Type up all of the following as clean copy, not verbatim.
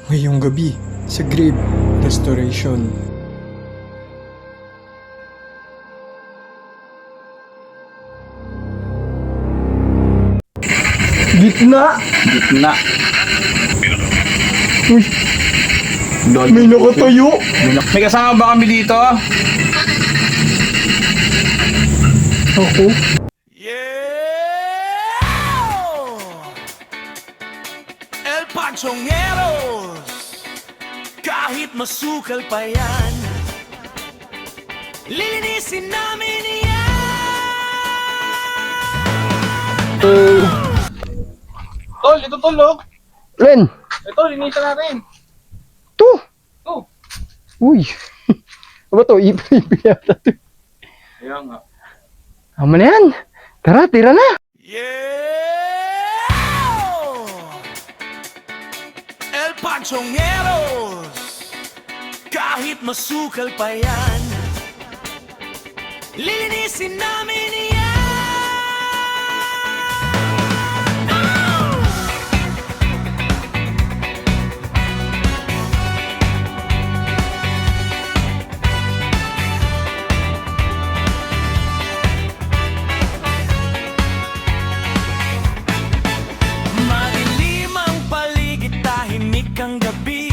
Ngayong gabi sa Grave Restoration. Gitna! Gitna. Uy, Lol. may nakatayo! May kasama ba kami dito? Ako? El Panchongeros, kahit masukal pa yan, lilinisin namin yan. Tol, ito tol, oh. Len! Ito, linisan natin. To! Oh. Uy! Ano ba to? Ipa yata to. Kaya nga. Ama na yan! Tara, tira na! El Panchongeros, kahit masukal pa yan, lilinisin namin yan. Madilim ang paligid, tahimik ang gabi.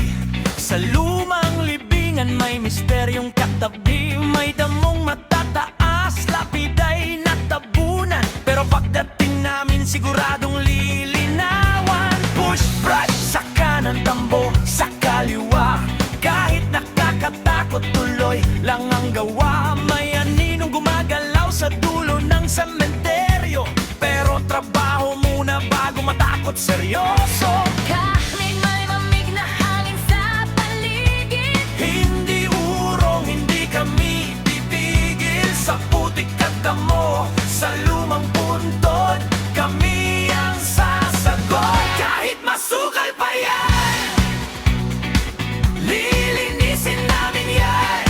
Sa lumang libingan may misteryong katabi. May damong matataas, lapida'y natabunan. Pero pagdating namin siguradong lilinawan. Push, brush, sa kanan, tambo, sa kaliwa. Kahit nakakatakot, tuloy lang ang gawa. May aninong gumagalaw sa dulo ng sementeryo. Pero trabaho muna bago matakot seryoso. Kahit may mamig na hangin sa paligid, Hindi urong, hindi kami titigil. Sa putik at damo, sa lumang puntod, kami ang sasagot. Kahit masukal pa yan, lilinisin namin yan.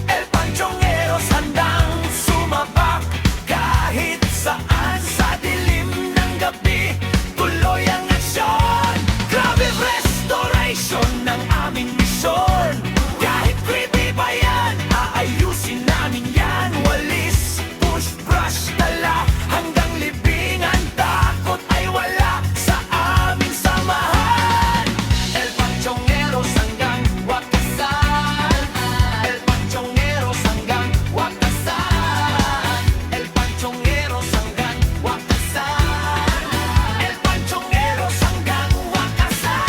El Panchongeros handang sumabak. Kahit saan sa dilim ng gabi, tuloy ang aksyon. Grabe restoration ng aming misyon. Kahit creepy pa yan, aayusin namin yan. Walis, push, brush, tala, hanggang libingan. Takot ay wala sa aming samahan. El Panchongeros hanggang wakasan. El Panchongeros hanggang wakasan. El Panchongeros hanggang wakasan. El Panchongeros hanggang wakasan.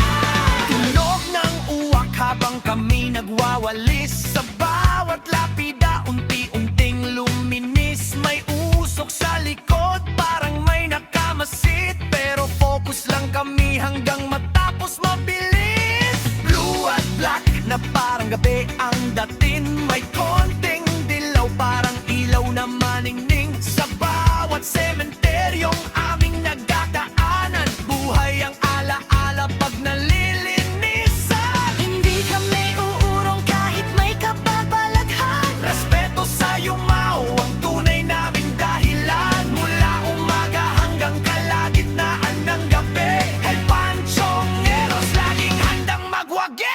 Tunog ng uwak habang kami nagwawalis. Sa bawat lapida, unti-unting luminis. May usok sa likod, parang may nakamasid. Pero focus lang kami hanggang matapos mabilis. Blue at black na parang gabi ang datin. May konting dilaw, parang ilaw na maningning. Sa bawat sementeryong aming nagdadaanan, buhay ang alaala pag nalilinisan. hindi kami uurong kahit may kababalaghan. Respeto sa yumao ang tunay naming dahilan. Mula umaga hanggang kalagitnaan ng gabi, El Panchongeros laging handang magwagi.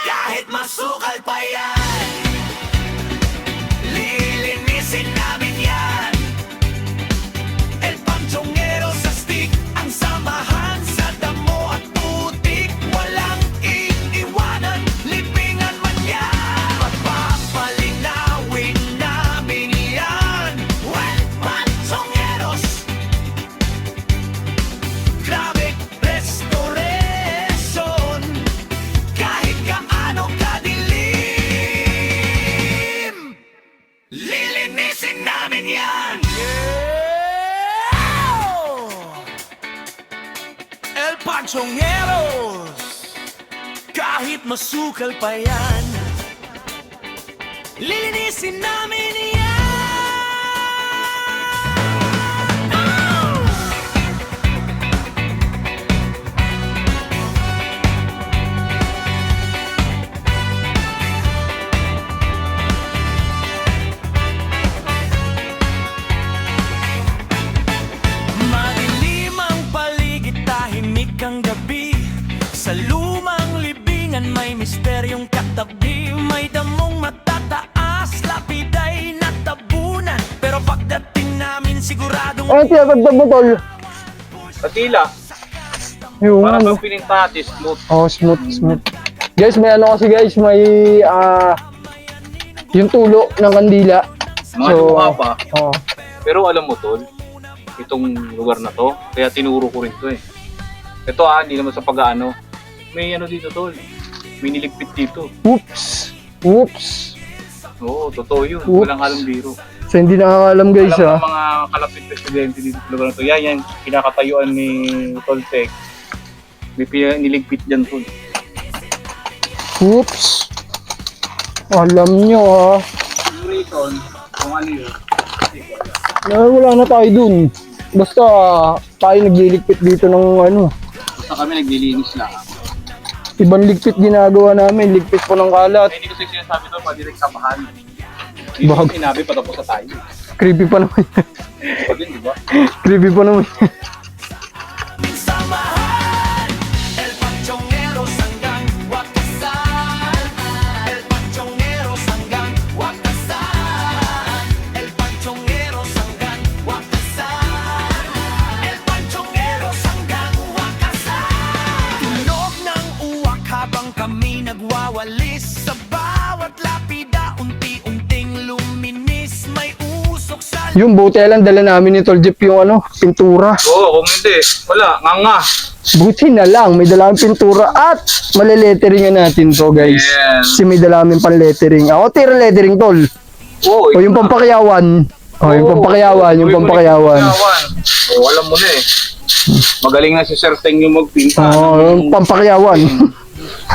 Kahit masukal pa yan, lilinisin namin yan. El Panchongeros sa stick, ang samahan sa damo at putik. Walang iiwanan, libingan man yan. Pagpapalinawin namin yan. El Panchongeros, grabe restoration. Kahit gaano kadilim, lilinisin namin yan. El Panchongeros, kahit masukal pa yan, lilinisin namin yan. Madilim ang paligid, tahimik ang gabi. Sa lumang libingan may misteryong katabi, may damong matataas, lapida'y natabunan. Pero pagdating namin siguradong Ano tinatagdag mo, tol? Patila. Yung Parang ano. bang pinintati, smooth. Oh, smooth, smooth. Guys, may ano kasi guys, may yung tulo ng kandila. Mga luha pa. Oh, Pero alam mo, tol, itong lugar na to, kaya tinuro ko rin to eh. Ito hindi naman sa pag-ano. May ano dito, tol. May niligpit dito. oops. Oops. Oo, totoo yun. Oops. Walang halong biro. So hindi nakakalam guys Alam ha. ng mga kalapit presidente dito sa lugar na to. Yan, kinakatayuan ni Toltec. May niligpit dyan, tol. Oops. Alam nyo ha. Reason, kung ano yun. Wala na tayo dun. Basta tayo nagliligpit dito ng ano. Basta kami naglilinis lang. Ibang ligpit ginagawa namin. Ligpit po ng kalat. Hindi ko sinasabi doon, madirik samahan. Hindi Bakit? ko sinabi, patapos na tayo. Creepy pa naman. Pag yun, di ba? Creepy pa naman. samahan. El Panchongeros hanggang wakasan. El Panchongeros hanggang wakasan. El Panchongeros hanggang wakasan. El Panchongeros hanggang wakasan. Tunog ng uwak habang kami nagwawalis. Sa bawat lapida unti-unting luminis. May usok sa Yung buti lang dala namin ni Tol Jeep yung ano, pintura. Oo, kung hindi, wala, nga. Buti na lang, may dala kaming pintura at maleletteringan natin to guys. Yes. Kasi may dala kaming pan-lettering. Ako tira lettering Tol. Oo, O yung pampakayawan. O yung pampakayawan, yung pampakayawan. Oo, alam mo na eh. Magaling na si Sir Teng yung magpinta. O yung pampakayawan.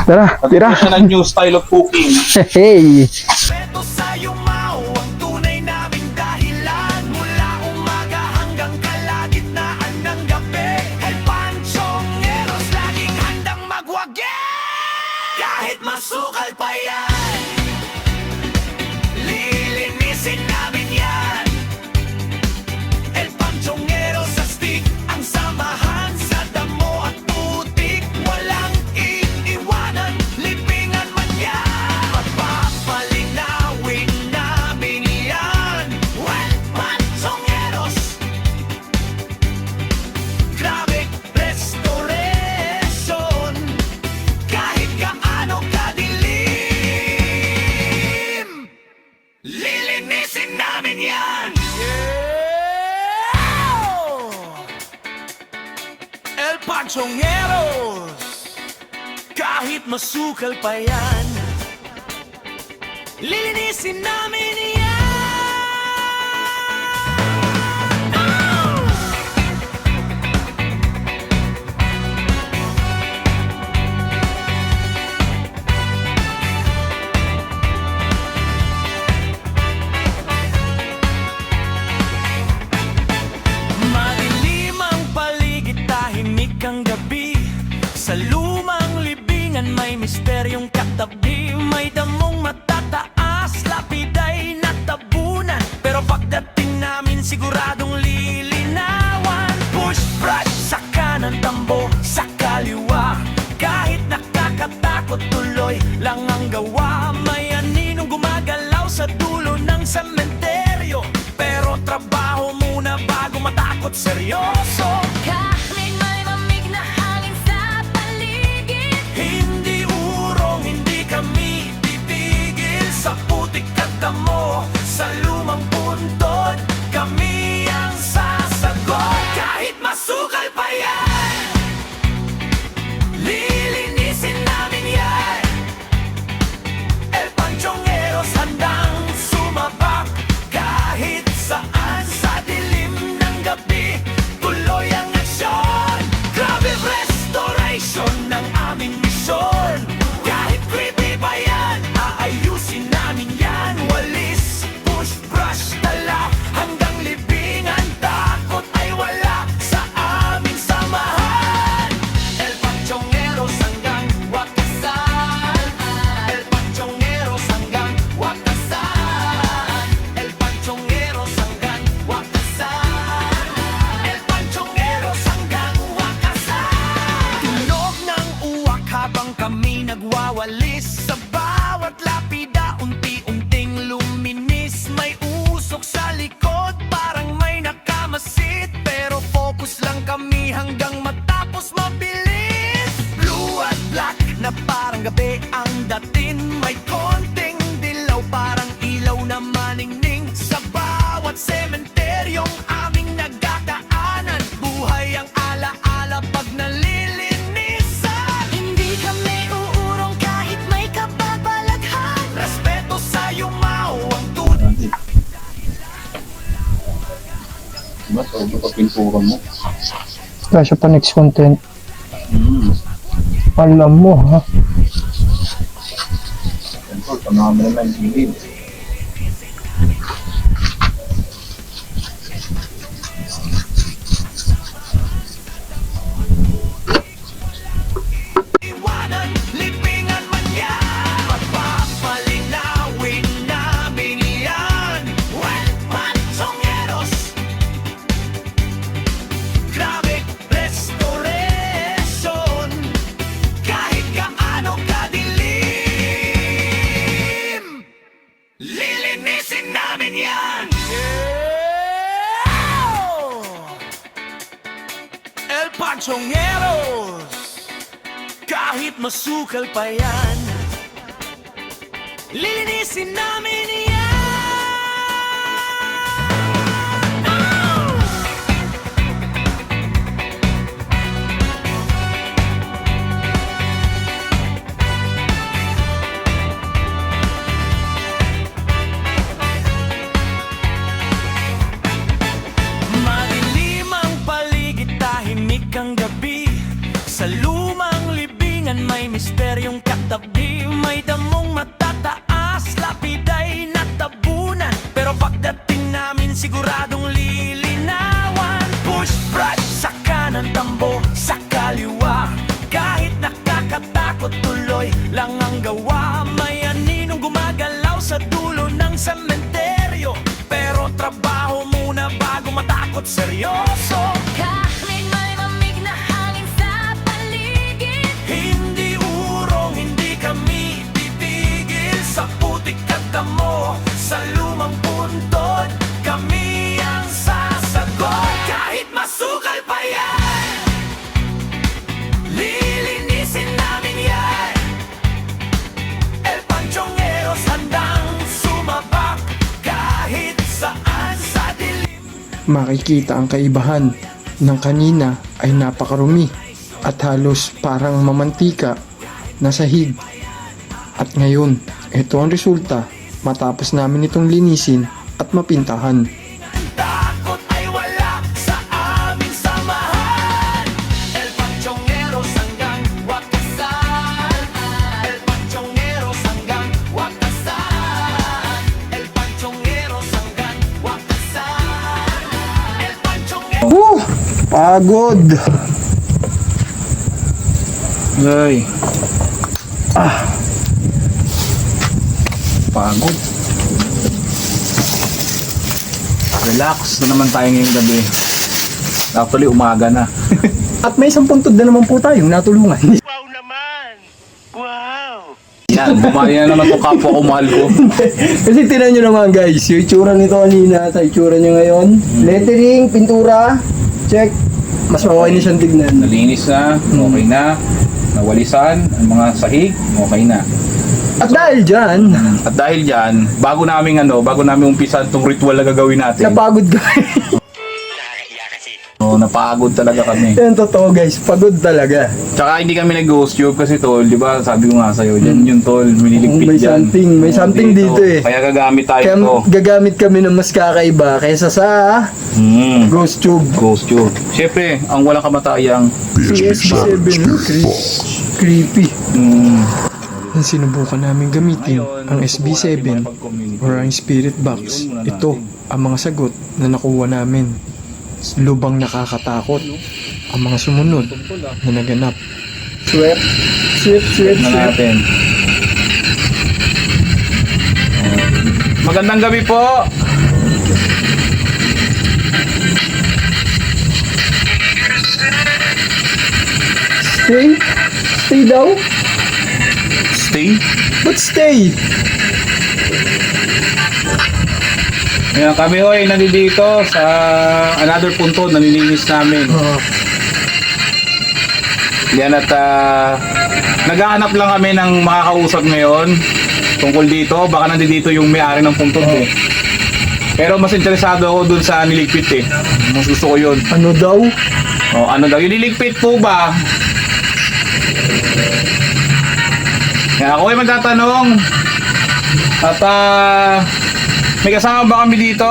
Tara, tira. Siya ng new style of cooking. Hey. Respeto sa yumaw ang tunay naming dahilan. Mula umaga hanggang kalagitnaan ng gabi. El Panchongeros laging handang magwagi. Kahit masukal pa yan, lilinisin namin yan. El Panchongeros sa stick, ang samahan sa damo at putik. Walang iiwanan, lipingan man yan. Papalinawin namin yan. El Panchongeros, grabe restoration. Kahit gaano kadilim, lilinisin namin yan. El Panchongeros, kahit masukal pa yan, lilinisin namin yan. Madilim ang paligid, tahimik ang gabi. Sa lumang libingan may misteryong katabi. May damong matataas, lapida'y natabunan. Pero pagdating namin siguradong lilinawan. Push, brush, sa kanan, tambo, sa kaliwa. Kahit nakakatakot, tuloy lang ang gawa. May aninong gumagalaw sa dulo ng sementeryo. Pero trabaho muna bago matakot seryoso. Kahit may mamig na hangin sa paligid, Hindi urong, hindi kami titigil. Sa putik at damo, sa lumang puntod, kami ang Habang kami nagwawalis sa bawat lapida, unti-unting luminis. May usok sa likod, parang may nakamasid, pero focus lang kami hanggang matapos mabilis. Blue at black na parang gabi ang datin, may konting dilaw parang ilaw na maningning. Sa bawat sementeryong aming nagdadaanan, buhay ang alaala pag nalilinisan. Hindi kami uurong kahit may kababalaghan. Respeto sa yumaw ang tunay. Diba? Sobrang pa pinturan mo. Kasya pa next content. Alam mo ha. Siyempre, panama naman yung gilid. Iwanan, lipingan man yan, pagpapalinawin namin yan. Well, Panchongeros, grabe restoration, kahit gaano kadilim, lilinisin namin yan. El Panchongeros, kahit masukal pa yan, lilinisin namin yan. Oh! Madilim ang paligid, tahimik ang gabi. Sa lumang libingan may misteryong katabi. May damong matataas, lapida'y natabunan, pero pagdating namin siguradong lilinawan. Push brush sa kanan, tambo sa kaliwa, kahit nakakatakot tuloy lang ang gawa. May aninong gumagalaw sa dulo ng sementeryo, pero trabaho muna bago matakot seryoso. Kahit may lamig na hangin sa paligid, Hindi urong, hindi kami titigil. Sa putik at damo, sa lumang puntod, kami ang sasagot. Kahit masukal pa yan, lilinisin namin yan. El Panchongeros handang sumabak kahit saan sa dilim. Makikita ang kaibahan ng kanina ay napakarumi at halos parang mamantika na sahig. At ngayon, ito ang resulta matapos namin itong linisin at mapintahan. Takot ay wala sa aming samahan. El Panchongeros hanggang wakasan. El Panchongeros hanggang wakasan. El Panchongeros hanggang wakasan. El Panchongeros. Pagod! Ay. Pagod. Relax na naman tayo ngayong gabi. Actually, umaga na. At may 10 puntod na naman po tayong natulungan. Yan, bumali na naman itong kapwa ko, mahal ko. Kasi tinan nyo naman guys, yung itsura nito kanina sa itsura nyo ngayon. Lettering, pintura, check. Mas okay na siyang tignan. Nalinis na, okay na. Nawalisan, ang mga sahig, okay na. At dahil dyan, At dahil dyan, bago namin umpisa itong ritual na gagawin natin. napagod ka. So, napagod talaga kami. Yan totoo guys, pagod talaga. Tsaka hindi kami nag-ghost tube kasi tol, di ba? Sabi ko nga sa'yo, dyan yung tol, miniligpit May dyan. may something dito eh. Kaya gagamit tayo Kaya to. gagamit kami ng mas kakaiba kaysa sa Ghost Tube. Ghost tube. Siyempre, ang walang kamatayang CSB7. Creepy. mm, Nang sinubukan namin gamitin ang SB7 or ang Spirit Box, ito ang mga sagot na nakuha namin. Lubang nakakatakot ang mga sumunod na naganap. Sweep. na natin. Magandang gabi po. Stay Stay daw? Stay. Ba't stay? Ayan, kami ho ay nandito sa another punto na nilinis namin. Yan at naghahanap lang kami ng makakausap ngayon tungkol dito. Baka nandito yung may-ari ng puntod eh. Pero mas interesado ako dun sa niligpit eh. Mas gusto ko yun. Ano daw? O, ano daw? Yung niligpit po ba? Yan, ako ay magtatanong. At may kasama ba kami dito?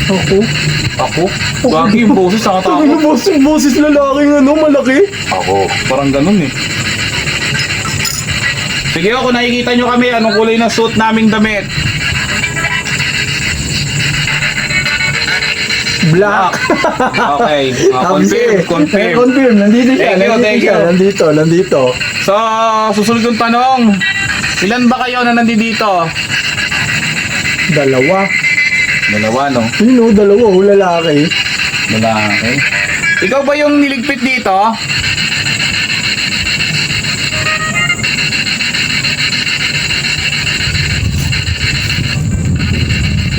Ako? Ako? Bagay yung boses, Ano nakatakot. boses lalaking ano, malaki? Ako. Parang ganun eh. Sige kung nakikita nyo kami, anong kulay ng suit naming damit? Black. Okay. Confirm. Confirm. Nandito siya. Thank you. Nandito. So, susunod yung tanong. Ilan ba kayo na nandito? Dalawa. Dalawa, no? Sino? Dalawa. Lalaki. Lalaki. Ikaw ba yung niligpit dito?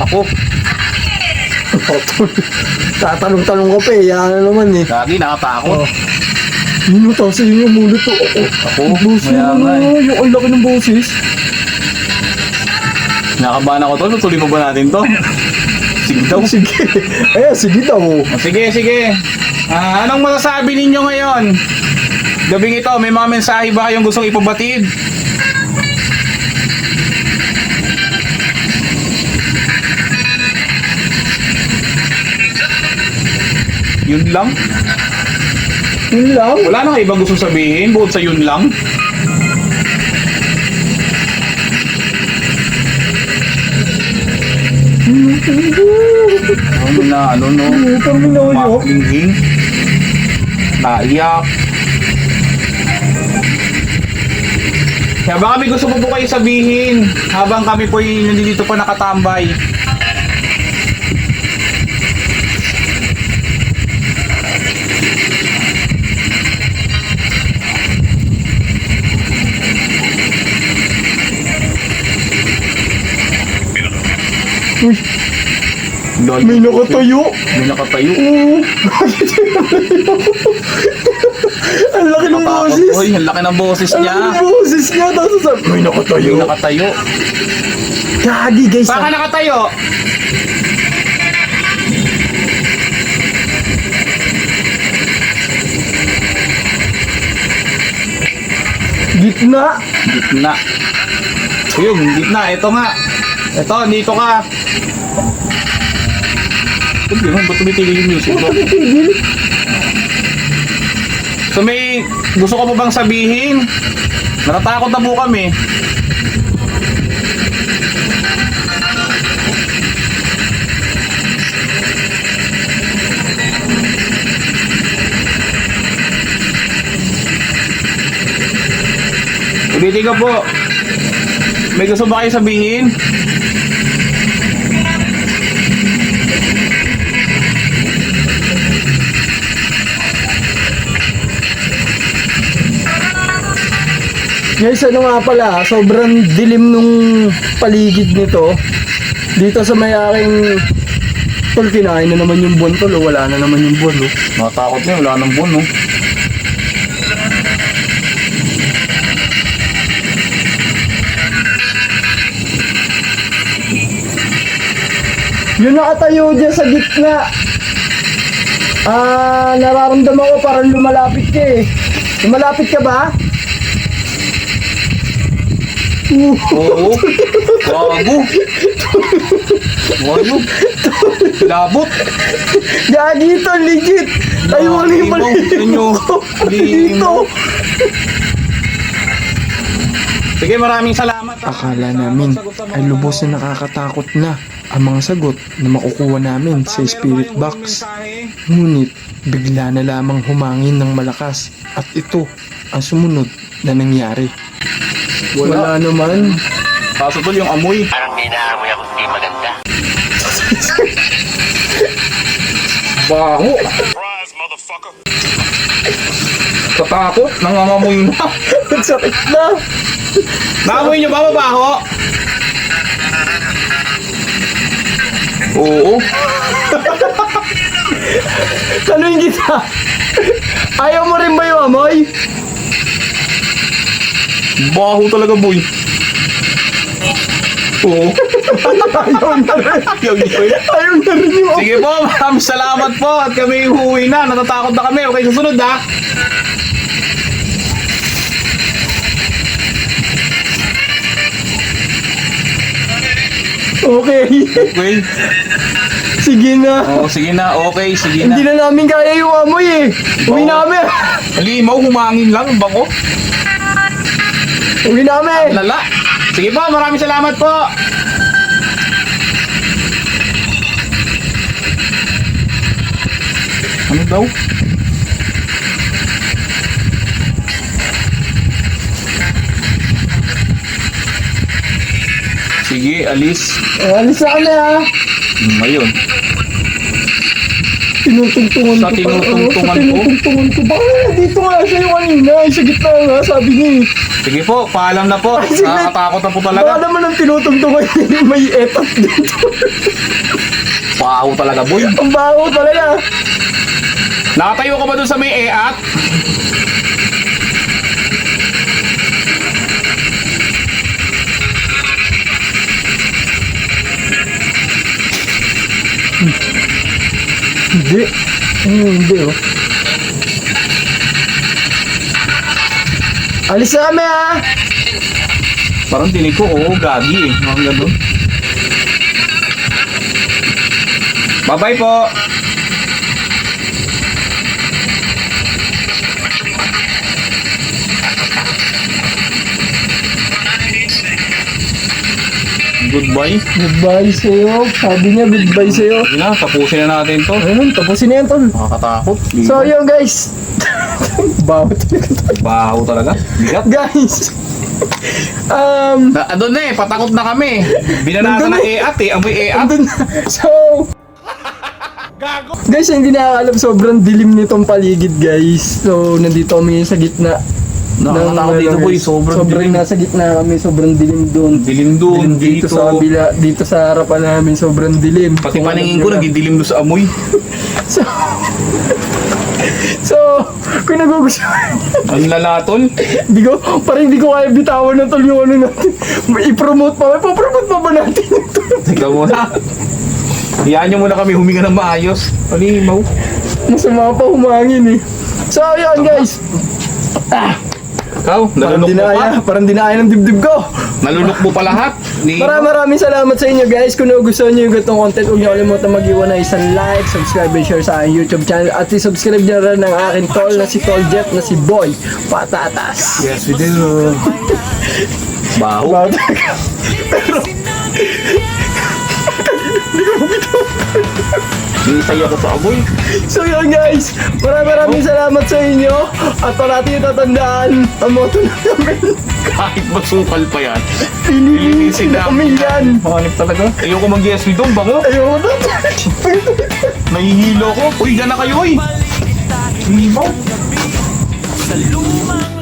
Ako. Tatanong-tanong ko pa eh. Yan naman eh. Lagi nakatakot. Sino to? Sino yung mulo to? Ako. Boses Kaya ano? nga eh. Yung ang laki ng boses. Nakabahan ako to. Tuloy pa ba natin to? Sige daw. Sige. Sige daw. Sige. Anong masasabi ninyo ngayon? Gabing ito, may mga mensahe ba kayong gustong ipabatid? Yun lang? Yun lang. Wala na kayo ibang gustong sabihin bukod sa yun lang? Ano no? Kami na yun. Maklinging. Naiyak. Kaya baka may gusto po kayo sabihin habang kami po nandito pa nakatambay. Uy, Lol. may nakatayo. May nakatayo. Oo. Ang laki ng boses. Oy, ang laki ng boses Ang niya. laki ng boses niya. Tapos sabi, may nakatayo. May nakatayo. Gagi guys. Baka nakatayo. Gitna. Gitna. Ayun, gitna. Ito nga. Ito, dito ka. Ba't yun? Ba't tumitigil yung music ko? Tigil. So may gusto ko po bang sabihin? Natatakot na po kami. Ulitin ko po. May gusto ba kayo sabihin? Guys, ano nga pala, sobrang dilim nung paligid nito. Dito sa may aking tol, kinain na naman yung buwan tol, o wala na naman yung buwan. Oh. Nakatakot na, wala nang buwan, no? Yung nakatayo dyan sa gitna. Nararamdaman ko parang lumalapit ka eh. Lumalapit ka ba? Oo. Gago. Gago. Labot. Gagi to, legit. Tayo mo na yung Limaw. paligid Inyo. ko. Limaw. Dito. Sige, maraming salamat. Akala namin ay lubos na nakakatakot na ang mga sagot na makukuha namin sa spirit box. Ngunit bigla na lamang humangin ng malakas at ito ang sumunod na nangyari. Wala naman. Kaso tol, yung amoy. Parang may naamoy ako hindi maganda. Baho. Takot, nangangamoy na. Ang sakit na. Naamoy nyo ba mabaho? Oo. Tanungin kita. Ayaw mo rin ba yung amoy? Baho talaga, boy. Oo. Ayaw na rin. Ayaw na rin yung amoy. Sige po, maraming salamat po. At kami huwi na. Natatakot na kami. Okay, susunod ha. Okay. Okay. Sige na. Oo, sige na. Okay, sige Hindi na. na namin kaya yung amoy eh. Uwi namin. Halimaw, humangin lang. Bako. Uwi namin. Lala. Sige po, maraming salamat po. Ano daw? Sige, alis. Alis na kami ha. Ngayon. Tinutungtungan Sa ko pa. tinutungtungan Sa ko? tinutungtungan ko. Baka dito nga siya yung kanina. Sa gitna nga sabi niya eh. Sige po, paalam na po. Sige. Nakakatakot na po Baka talaga. naman ang tinutungtungan niya may etat dito. Baho talaga, boy. Ang baho talaga. Nakatayo ka ba dun sa may EAT? Hindi. Hindi oh. Alis na kami ha. Parang dinig ko, oo, gagi eh. Mga ganun. Bye-bye po. Goodbye. Goodbye sa'yo. Sabi niya goodbye sa'yo. Sige na, tapusin na natin to. Ayun, tapusin na yan tol. Nakakatakot. So yun guys. Baho talaga to. Baho talaga. Bigat. Guys. Doon na eh, patakot na kami. Binanata Nandun na EAT eh, amoy EAT. Andun na. So, guys, hindi nakakalam sobrang dilim nitong paligid, guys. So, nandito kami sa gitna. Nakakatakot dito, boy. Sobrang dilim. nasa gitna kami, sobrang dilim doon. Dilim doon, Dito sa kabila, dito sa harapan namin, sobrang dilim. Pati Kung paningin ko, alam nyo na. nagidilim doon sa amoy. So, so, kung nagugustuhan, Ang lalatol. parang hindi ko kaya bitawan na tol yung ano natin. I-promote pa. Ipapromote pa ba natin ito? Teka muna. Hiyaan nyo muna kami huminga ng maayos. Palimaw. Masama pa humangin eh. So, yun guys. Ikaw, nalunok mo pa. Parang dinaya ng dibdib ko. Nalunok mo pa lahat. Maraming salamat sa inyo guys. Kung nagustuhan nyo yung ganitong content, huwag nyo kalimutan mag-iwan ng isang like, subscribe and share sa aking YouTube channel. At i-subscribe nyo rin ng aking tol na si Tol Jeff na si Boy Patatas. Yes, we do. Baho. Nisay ako sa amoy. So yun guys, maraming salamat sa inyo. At parati yung tatandaan, ang motto namin, Kahit masukal pa yan. pinilisin namin yan. Mahanip talaga. Ayoko mag-yes we doon, bango. Ayun na. Nahihilo ko. Uy, dyan na kayo, uy. Limaw. Sa lumang